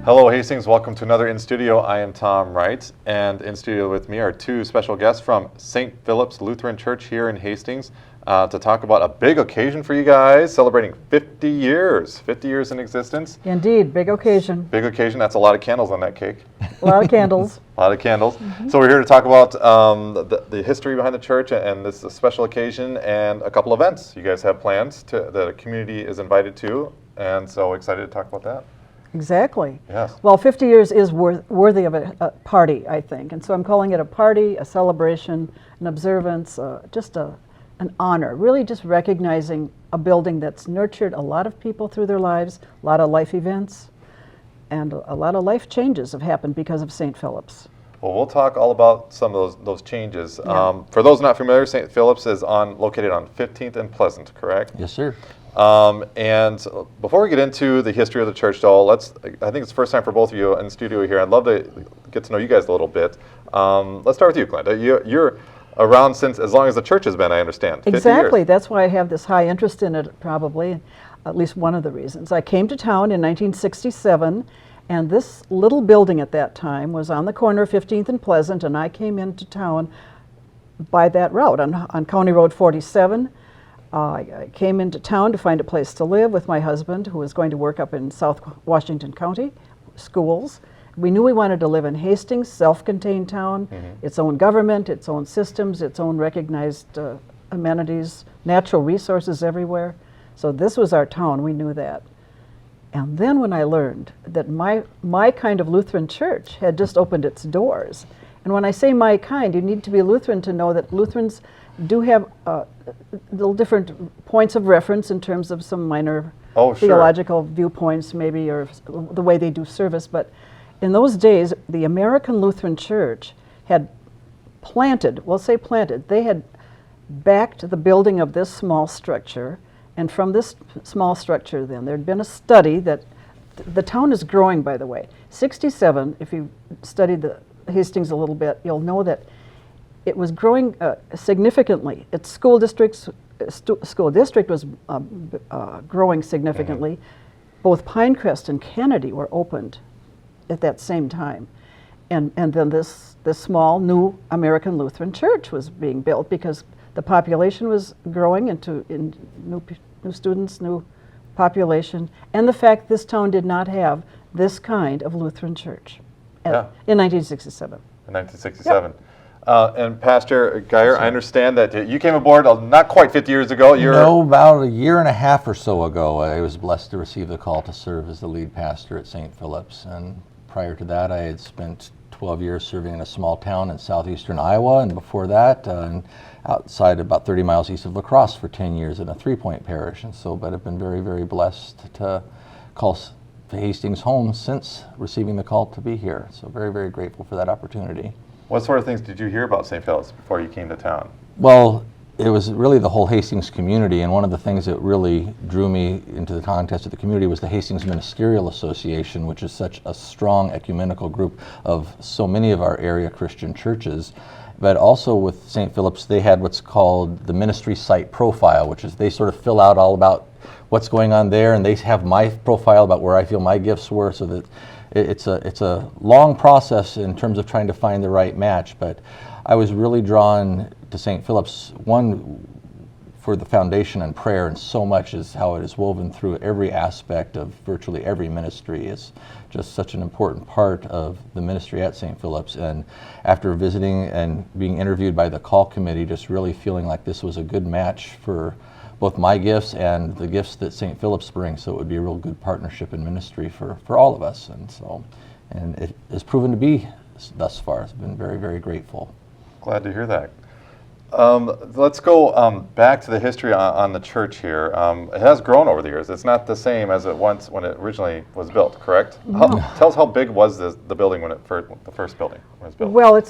Hello Hastings, welcome to another In Studio. I am Tom Wright, and in studio with me are two special guests from St. Philip's Lutheran Church here in Hastings to talk about a big occasion for you guys, celebrating 50 years in existence. Indeed, big occasion. Big occasion, that's a lot of candles on that cake. A lot of candles. A lot of candles. Mm-hmm. So we're here to talk about the history behind the church, and this is a special occasion and a couple events you guys have planned that the community is invited to, and so excited to talk about that. Exactly. Yes. Well, 50 years is worthy of a party, I think. And so I'm calling it a party, a celebration, an observance, just an honor, really just recognizing a building that's nurtured a lot of people through their lives, a lot of life events, and a lot of life changes have happened because of St. Philip's. Well, we'll talk all about some of those changes. Yeah. For those not familiar, St. Philip's is located on 15th and Pleasant, correct? Yes, sir. And before we get into the history of the church, though, I think it's the first time for both of you in the studio here. I'd love to get to know you guys a little bit. Let's start with you, Glenda. You're around since as long as the church has been, I understand. 50 Exactly. years. That's why I have this high interest in it, probably, at least one of the reasons. I came to town in 1967, and this little building at that time was on the corner of 15th and Pleasant, and I came into town by that route on County Road 47. I came into town to find a place to live with my husband, who was going to work up in South Washington County schools. We knew we wanted to live in Hastings, self-contained town, its own government, its own systems, its own recognized amenities, natural resources everywhere. So this was our town, we knew that. And then when I learned that my kind of Lutheran church had just opened its doors, and when I say my kind, you need to be a Lutheran to know that Lutherans do have little different points of reference in terms of some minor theological viewpoints maybe, or the way they do service. But in those days, the American Lutheran Church had they had backed the building of this small structure, and from this small structure then, there'd been a study that the town is growing, by the way. 67, if you studied the Hastings a little bit, you'll know that it was growing significantly. Its school district was growing significantly. Both Pinecrest and Kennedy were opened at that same time. And then this small new American Lutheran Church was being built because the population was growing in new students, new population, and the fact this town did not have this kind of Lutheran church in 1967. In 1967. Yep. And Pastor Geier, I understand that you came aboard not quite 50 years ago. No, about a year and a half or so ago, I was blessed to receive the call to serve as the lead pastor at St. Philip's. And prior to that, I had spent 12 years serving in a small town in southeastern Iowa, and before that, outside about 30 miles east of La Crosse for 10 years in a three-point parish. And so, but I've been very, very blessed to call Hastings home since receiving the call to be here. So very, very grateful for that opportunity. What sort of things did you hear about St. Philip's before you came to town? Well, it was really the whole Hastings community, and one of the things that really drew me into the context of the community was the Hastings Ministerial Association, which is such a strong ecumenical group of so many of our area Christian churches. But also with St. Philip's, they had what's called the ministry site profile, which is they sort of fill out all about what's going on there, and they have my profile about where I feel my gifts were, so that it's a long process in terms of trying to find the right match. But I was really drawn to St. Philip's, one, for the foundation and prayer, and so much is how it is woven through every aspect of virtually every ministry. It's just such an important part of the ministry at St. Philip's. And after visiting and being interviewed by the call committee, just really feeling like this was a good match for both my gifts and the gifts that St. Philip's brings, so it would be a real good partnership in ministry for all of us. And it has proven to be thus far. I've been very, very grateful. Glad to hear that. Let's go back to the history on the church here. It has grown over the years. It's not the same as it once when it originally was built, correct? No. Tell us how big was the building when the first building was built? Well,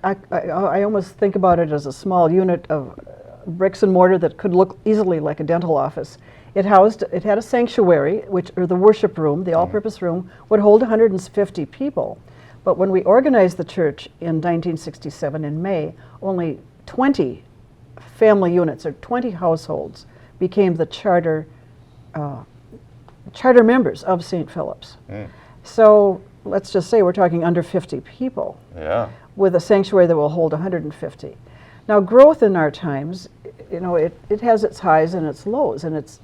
I almost think about it as a small unit of bricks and mortar that could look easily like a dental office. It had a sanctuary, or the worship room, the all-purpose room, would hold 150 people. But when we organized the church in 1967 in May, only 20 family units or 20 households became the charter members of St. Philip's. So let's just say we're talking under 50 people Yeah. with a sanctuary that will hold 150. Now, growth in our times, it has its highs and its lows, and it's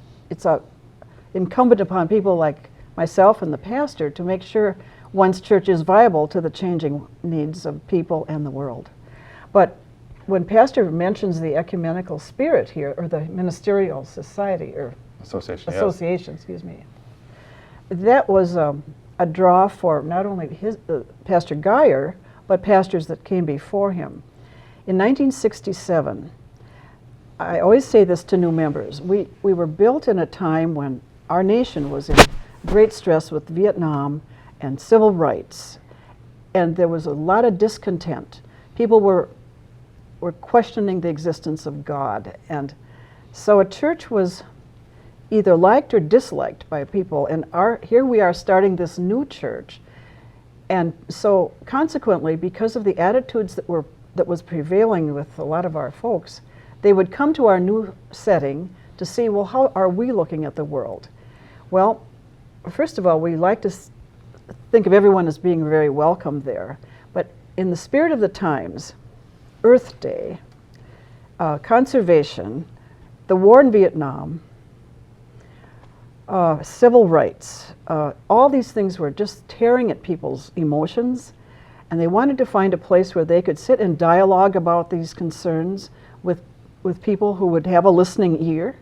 incumbent upon people like myself and the pastor to make sure one's church is viable to the changing needs of people and the world. But when pastor mentions the ecumenical spirit here, or the ministerial society, or association, excuse me, that was a draw for not only Pastor Geier, but pastors that came before him. In 1967, I always say this to new members, we were built in a time when our nation was in great stress with Vietnam and civil rights, and there was a lot of discontent. People were questioning the existence of God, and so a church was either liked or disliked by people, and here we are starting this new church. And so consequently, because of the attitudes that was prevailing with a lot of our folks, they would come to our new setting to see, well, how are we looking at the world? Well, first of all, we like to think of everyone as being very welcome there, but in the spirit of the times, Earth Day, conservation, the war in Vietnam, civil rights, all these things were just tearing at people's emotions, and they wanted to find a place where they could sit and dialogue about these concerns with people who would have a listening ear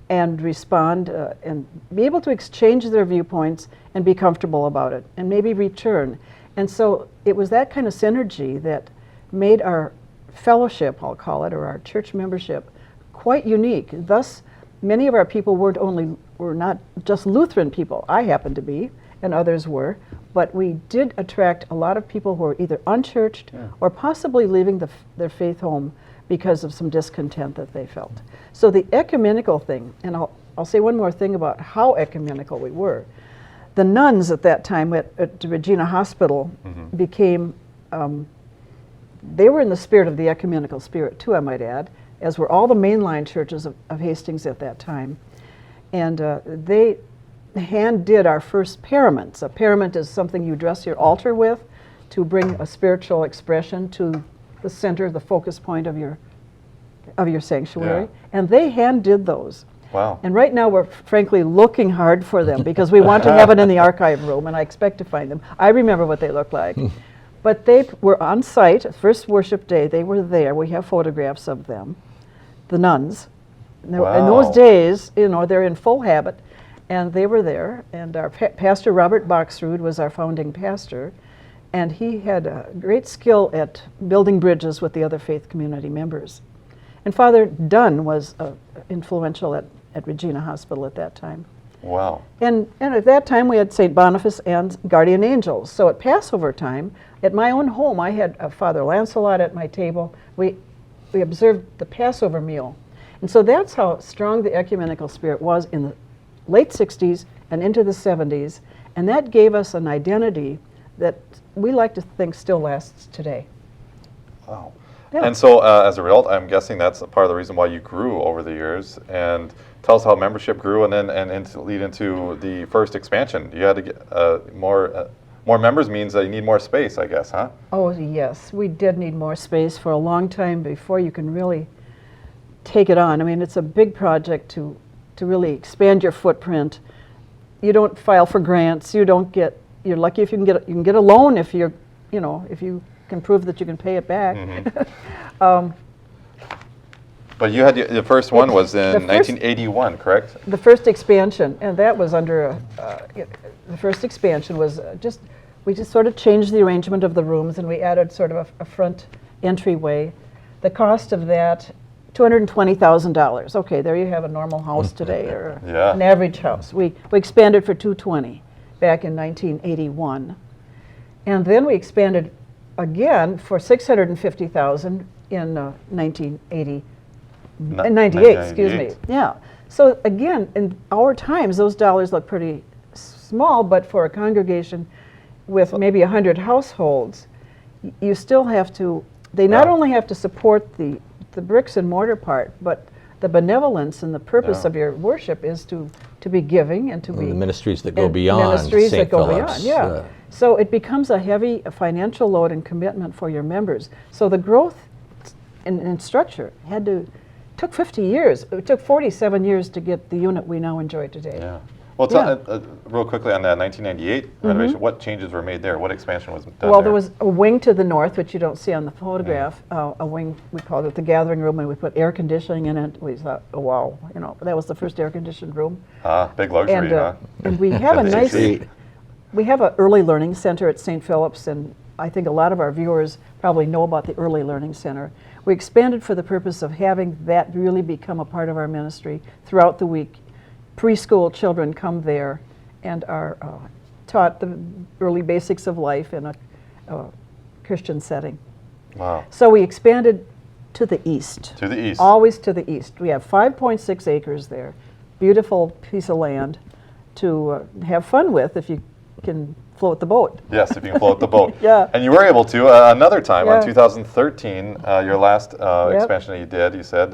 and respond and be able to exchange their viewpoints and be comfortable about it and maybe return. And so it was that kind of synergy that made our fellowship, I'll call it, or our church membership, quite unique. Thus, many of our people were not just Lutheran people. I happened to be, and others were, but we did attract a lot of people who were either unchurched or possibly leaving their faith home because of some discontent that they felt. So the ecumenical thing, and I'll say one more thing about how ecumenical we were. The nuns at that time at the Regina Hospital became, they were in the spirit of the ecumenical spirit too, I might add, as were all the mainline churches of Hastings at that time. And they hand did our first paraments. A parament is something you dress your altar with to bring a spiritual expression to the center, the focus point of your sanctuary. And they hand did those. Wow. And right now we're frankly looking hard for them because we want to have it in the archive room, and I expect to find them. I remember what they looked like. But they were on site, first worship day, they were there. We have photographs of them, the nuns. In those days, they're in full habit, and they were there. And our pastor, Robert Boxrud, was our founding pastor, and he had a great skill at building bridges with the other faith community members. And Father Dunn was influential at Regina Hospital at that time. Wow. And at that time, we had St. Boniface and Guardian Angels. So at Passover time, at my own home, I had Father Lancelot at my table. We observed the Passover meal. And so that's how strong the ecumenical spirit was in the late 60s and into the 70s. And that gave us an identity that we like to think still lasts today. Wow. Yeah. And so as a result, I'm guessing that's a part of the reason why you grew over the years. And tell us how membership grew and then lead into the first expansion. You had to get more members means that you need more space, I guess, huh? Oh, yes. We did need more space for a long time before you can really take it on. I mean, it's a big project to really expand your footprint. You don't file for grants. You're lucky if you can get a loan if if you can prove that you can pay it back. But you had the first one was in 1981, correct? The first expansion, and that was under the first expansion was we just sort of changed the arrangement of the rooms, and we added sort of a front entryway. The cost of that, $220,000. Okay, there you have a normal house today, or an average house. We expanded for $220,000 back in 1981, and then we expanded again for $650,000 in 1998. Excuse me. Yeah. So again, in our times, those dollars look pretty small, but for a congregation with maybe 100 households, you still have to. They not only have to support the bricks and mortar part, but the benevolence and the purpose of your worship is to to be giving and to be the ministries that go and beyond ministries St. that go Philip's. beyond, yeah. So it becomes a heavy financial load and commitment for your members. So the growth in structure took 50 years. It took 47 years to get the unit we now enjoy today. Yeah. Well, real quickly on that 1998 renovation, what changes were made there? What expansion was done Well, there? there was a wing to the north, which you don't see on the photograph, a wing, we called it the gathering room, and we put air conditioning in it. We thought, oh, wow, that was the first air-conditioned room. Big luxury, And, huh? and we have a nice, AC. we have an early learning center at St. Philip's, and I think a lot of our viewers probably know about the early learning center. We expanded for the purpose of having that really become a part of our ministry throughout the week. Preschool children come there and are taught the early basics of life in a Christian setting. Wow. So we expanded to the east. To the east. Always to the east. We have 5.6 acres there. Beautiful piece of land to have fun with if you can float the boat. Yes, if you can float the boat. Yeah. And you were able to another time Yeah. on 2013, your last expansion that you did, you said.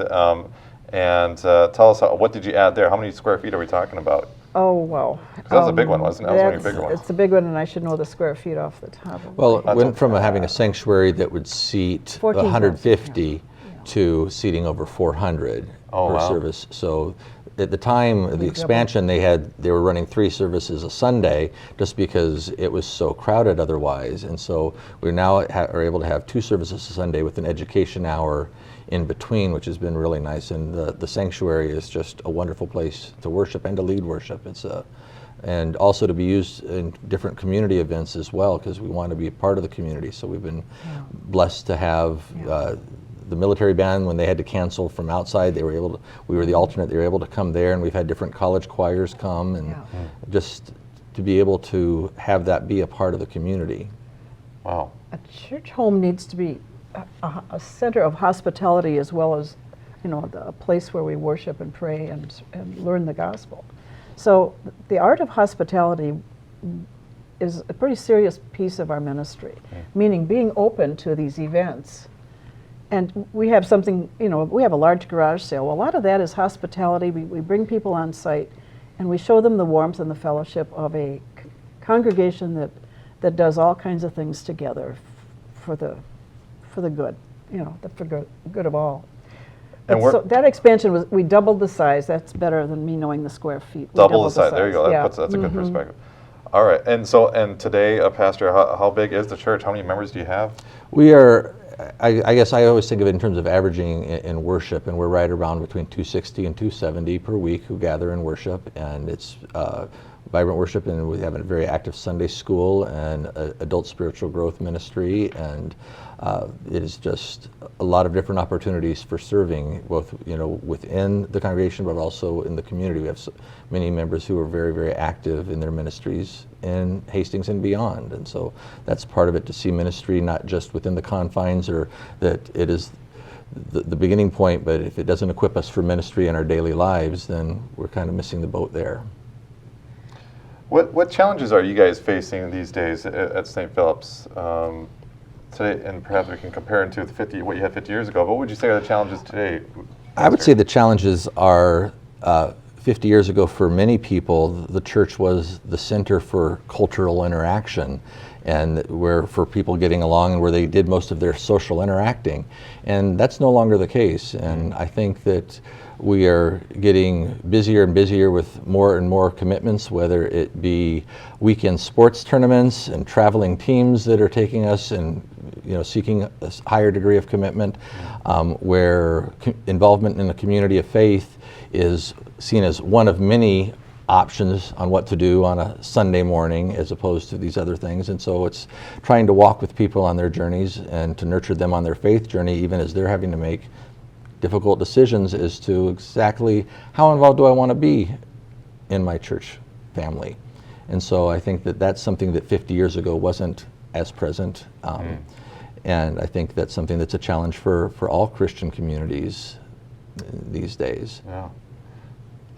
And tell us, what did you add there? How many square feet are we talking about? Oh, wow. That was a big one, wasn't it? That was one of your bigger ones. It's a big one, and I should know the square feet off the top of Well, my it went from having a sanctuary that would seat 14,000, 150 to seating over 400 Oh, per wow. service. So at the time of the expansion, they were running 3 services a Sunday just because it was so crowded otherwise. And so we now are able to have 2 services a Sunday with an education hour in between, which has been really nice. And the sanctuary is just a wonderful place to worship and to lead worship. And also to be used in different community events as well, because we want to be a part of the community. So we've been blessed to have the military band, when they had to cancel from outside, we were the alternate, they were able to come there, and we've had different college choirs come, and just to be able to have that be a part of the community. Wow. A church home needs to be a center of hospitality as well as, a place where we worship and pray and learn the gospel. So the art of hospitality is a pretty serious piece of our ministry, meaning being open to these events. And we have something, we have a large garage sale. Well, a lot of that is hospitality. We bring people on site and we show them the warmth and the fellowship of a congregation that does all kinds of things together for the good, for good of all. And So that expansion we doubled the size. That's better than me knowing the square feet. We Double the doubled size. There you go. Yeah. That's a good perspective. All right. And today, Pastor, how big is the church? How many members do you have? We are, I guess I always think of it in terms of averaging in worship, and we're right around between 260 and 270 per week who gather in worship, and it's vibrant worship, and we have a very active Sunday school and adult spiritual growth ministry, and it is just a lot of different opportunities for serving, both within the congregation, but also in the community. We have many members who are very, very active in their ministries in Hastings and beyond, and so that's part of it, to see ministry not just within the confines, or that it is the beginning point, but if it doesn't equip us for ministry in our daily lives, then we're kind of missing the boat there. What challenges are you guys facing these days at St. Philip's today? And perhaps we can compare it to what you had 50 years ago. But what would you say are the challenges today? I would say the challenges are 50 years ago, for many people, the church was the center for cultural interaction, and where for people getting along, and where they did most of their social interacting. And that's no longer the case. And I think that we are getting busier and busier with more and more commitments, whether it be weekend sports tournaments and traveling teams that are taking us and seeking a higher degree of commitment, where involvement in a community of faith is seen as one of many options on what to do on a Sunday morning, as opposed to these other things. And so it's trying to walk with people on their journeys and to nurture them on their faith journey, even as they're having to make difficult decisions as to exactly how involved do I want to be in my church family. And so I think that that's something that 50 years ago wasn't as present. And I think that's something that's a challenge for all Christian communities these days. Yeah.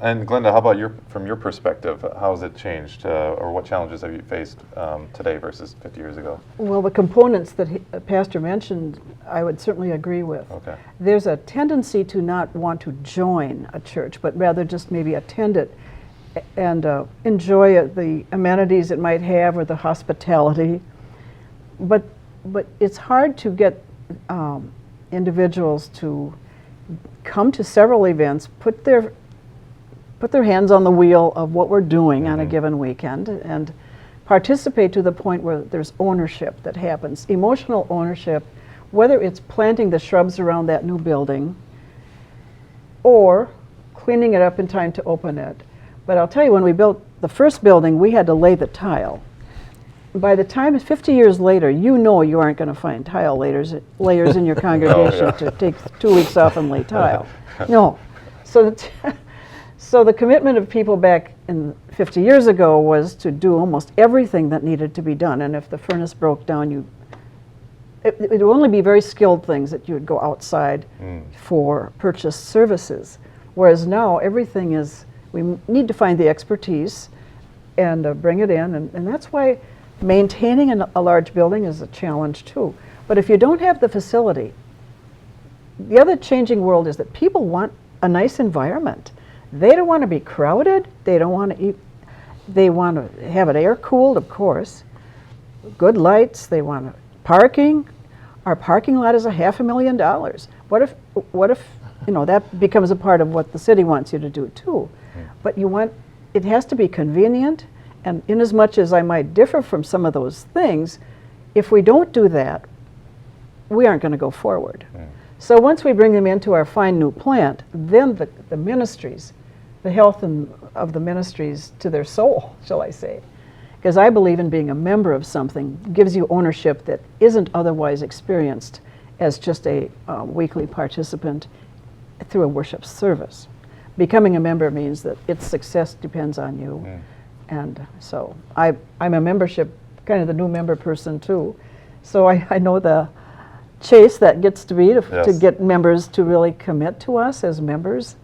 And Glenda, how about from your perspective, how has it changed, or what challenges have you faced today versus 50 years ago? Well, the components that Pastor mentioned, I would certainly agree with. Okay. There's a tendency to not want to join a church, but rather just maybe attend it and enjoy the amenities it might have or the hospitality. But it's hard to get individuals to come to several events, put their hands on the wheel of what we're doing on a given weekend, and participate to the point where there's ownership that happens, emotional ownership, whether it's planting the shrubs around that new building or cleaning it up in time to open it. But I'll tell you, when we built the first building, we had to lay the tile. By the time, 50 years later, you know you aren't going to find tile layers in your congregation to take 2 weeks off and lay tile. No. So the commitment of people back in 50 years ago was to do almost everything that needed to be done. And if the furnace broke down, it would only be very skilled things that you would go outside for purchased services. Whereas now everything is, we need to find the expertise and bring it in. And that's why maintaining a large building is a challenge too. But if you don't have the facility, the other changing world is that people want a nice environment. They don't want to be crowded. They don't want to eat. They want to have it air cooled, of course. Good lights. They want parking. Our parking lot is $500,000. What if that becomes a part of what the city wants you to do too? But it has to be convenient. And in as much as I might differ from some of those things, if we don't do that, we aren't going to go forward. So once we bring them into our fine new plant, then the ministries, the health of the ministries to their soul, shall I say. Because I believe in being a member of something gives you ownership that isn't otherwise experienced as just a weekly participant through a worship service. Becoming a member means that its success depends on you. And so I'm a membership, kind of the new member person too. So I know the chase that gets to be to get members to really commit to us as members.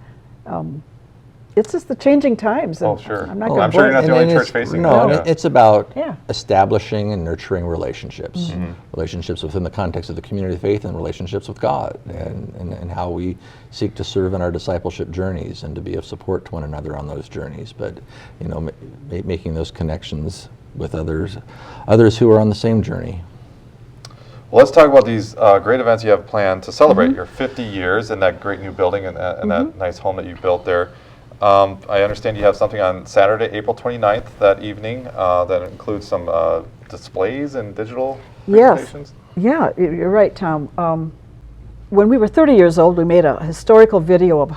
It's just the changing times. Oh, sure. I'm not I'm sure you're not the only church facing No, that. it's about establishing and nurturing relationships. Relationships within the context of the community of faith and relationships with God, and how we seek to serve in our discipleship journeys and to be of support to one another on those journeys. But, making those connections with others who are on the same journey. Well, let's talk about these great events you have planned to celebrate your 50 years in that great new building and that nice home that you built there. I understand you have something on Saturday, April 29th, that evening, that includes some displays and digital presentations. Yeah, you're right, Tom. When we were 30 years old, we made a historical video of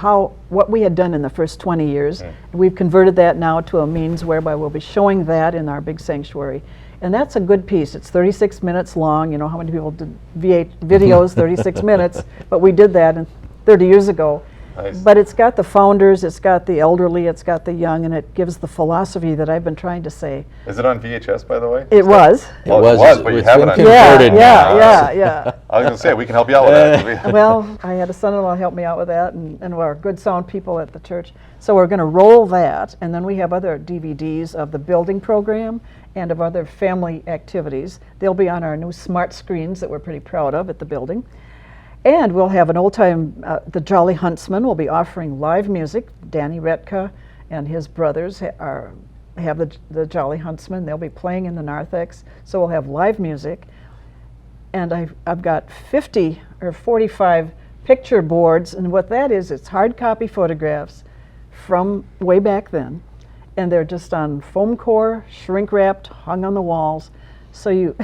what we had done in the first 20 years. We've converted that now to a means whereby we'll be showing that in our big sanctuary. And that's a good piece. It's 36 minutes long. You know how many people did videos, 36 minutes, but we did that 30 years ago. Nice. But it's got the founders, it's got the elderly, it's got the young, and it gives the philosophy that I've been trying to say. Is it on VHS, by the way? It was. Well, it was, but you have it on converted. Yeah. I was going to say, we can help you out with that. Well, I had a son-in-law help me out with that, and our good sound people at the church. So we're going to roll that, and then we have other DVDs of the building program and of other family activities. They'll be on our new smart screens that we're pretty proud of at the building. And we'll have an old time, the Jolly Huntsman will be offering live music. Danny Retka and his brothers have the Jolly Huntsman. They'll be playing in the narthex. So we'll have live music. And I've got 50 or 45 picture boards. And what that is, it's hard copy photographs from way back then. And they're just on foam core, shrink wrapped, hung on the walls. So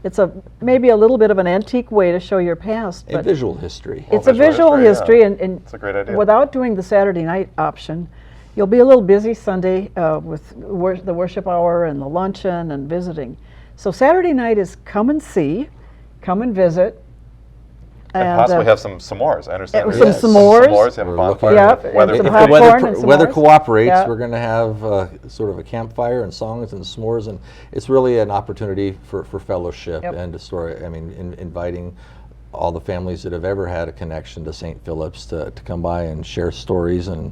it's maybe a little bit of an antique way to show your past. A visual history. It's a visual history, yeah. and It's a great idea. Without doing the Saturday night option, you'll be a little busy Sunday with the worship hour and the luncheon and visiting. So Saturday night is come and see, come and visit. And possibly have some s'mores, I understand. Some s'mores. S'mores, have a bonfire. Yep, Weather and some permitting. popcorn and Weather s'mores. cooperates, Yeah. we're going to have sort of a campfire and songs and s'mores, and it's really an opportunity for fellowship and to inviting all the families that have ever had a connection to St. Philip's to come by and share stories and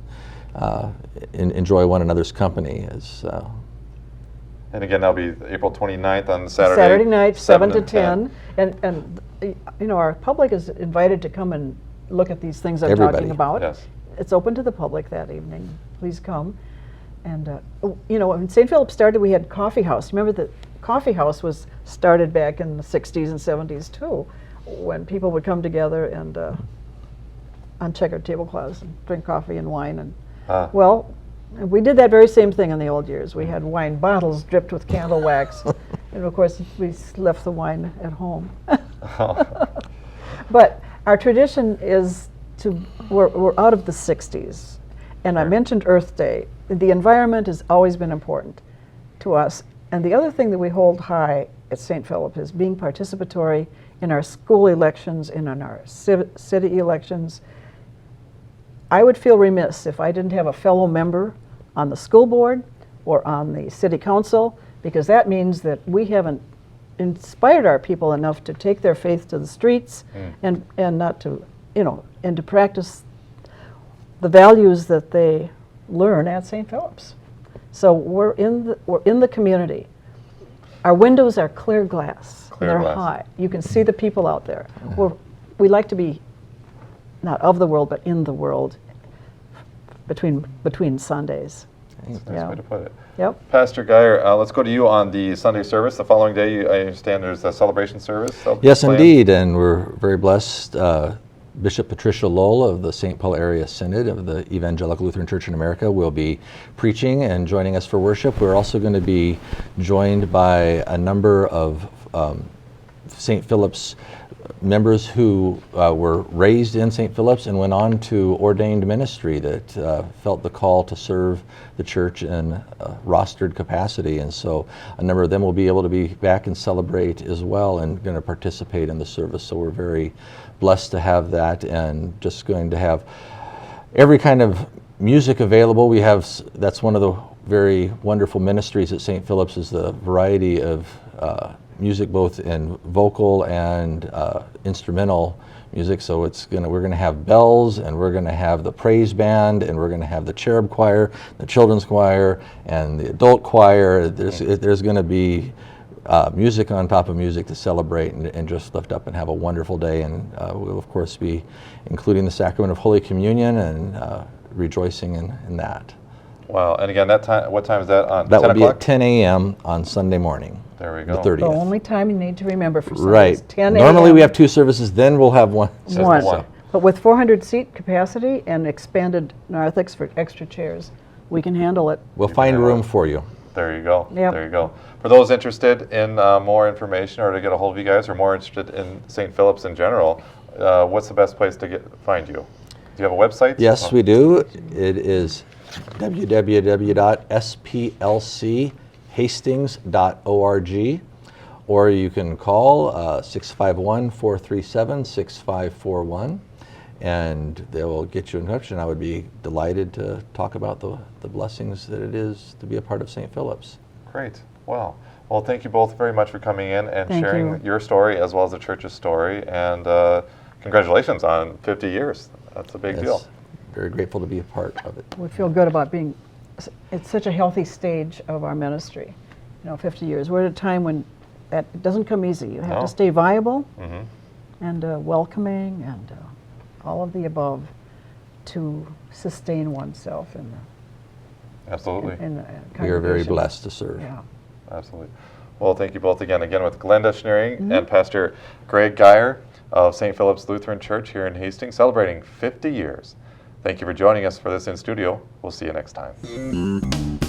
enjoy one another's company. And again, that'll be April 29th on Saturday. Saturday night, 7 to 10. And our public is invited to come and look at these things I'm Everybody. talking about. Yes. It's open to the public that evening. Please come. And you know, when St. Philip started, we had coffee house. Remember the coffee house was started back in the 60s and 70s too, when people would come together and on checkered tablecloths and drink coffee and wine. And well, we did that very same thing in the old years. We had wine bottles dripped with candle wax, and of course we left the wine at home. But our tradition is we're out of the 60s, and I mentioned Earth Day. The environment has always been important to us, and the other thing that we hold high at St. Philip is being participatory in our school elections and in our city elections. I would feel remiss if I didn't have a fellow member on the school board or on the city council, because that means that we haven't inspired our people enough to take their faith to the streets and not to, you know, and to practice the values that they learn at St. Philip's. So we're in the community. Our windows are clear glass. They're high. You can see the people out there. We like to be not of the world, but in the world between Sundays. That's a nice way to put it. Yep. Pastor Geier, let's go to you on the Sunday service. The following day, I understand there's a celebration service. Yes, indeed, and we're very blessed. Bishop Patricia Lowell of the St. Paul Area Synod of the Evangelical Lutheran Church in America will be preaching and joining us for worship. We're also going to be joined by a number of St. Philip's members who were raised in St. Philip's and went on to ordained ministry that felt the call to serve the church in a rostered capacity. And so a number of them will be able to be back and celebrate as well and going to participate in the service. So we're very blessed to have that, and just going to have every kind of music available. We have, that's one of the very wonderful ministries at St. Philip's, is the variety of music, both in vocal and instrumental music. So we're going to have bells, and we're going to have the praise band, and we're going to have the cherub choir, the children's choir, and the adult choir. There's going to be music on top of music to celebrate and just lift up and have a wonderful day. And we'll of course be including the sacrament of Holy Communion and rejoicing in that. Wow, and again, that time, what time is that on? That will be at 10 a.m. on Sunday morning. There we go. The 30th. The only time you need to remember for Sunday Right. is 10 a.m. Normally we have two services, then we'll have one. One. But with 400 seat capacity and expanded narthex for extra chairs, we can handle it. We'll find room for you. There you go. Yep. There you go. For those interested in more information or to get a hold of you guys, or more interested in St. Philip's in general, what's the best place to find you? Do you have a website? Yes, we do. It is www.splchastings.org, or you can call 651-437-6541, and they will get you in touch, and I would be delighted to talk about the blessings that it is to be a part of St. Philip's. Great. Well, thank you both very much for coming in and Thank sharing you. your story as well as the church's story, and congratulations on 50 years. That's a big deal. Very grateful to be a part of it. We feel good about being, it's such a healthy stage of our ministry. 50 years. We're at a time when that doesn't come easy. You have to stay viable and welcoming and all of the above to sustain oneself in the Absolutely. We are very blessed to serve. Yeah. Absolutely. Well, thank you both again with Glenda Shnirring and Pastor Greg Geier of St. Philip's Lutheran Church here in Hastings, celebrating 50 years. Thank you for joining us for this in studio. We'll see you next time.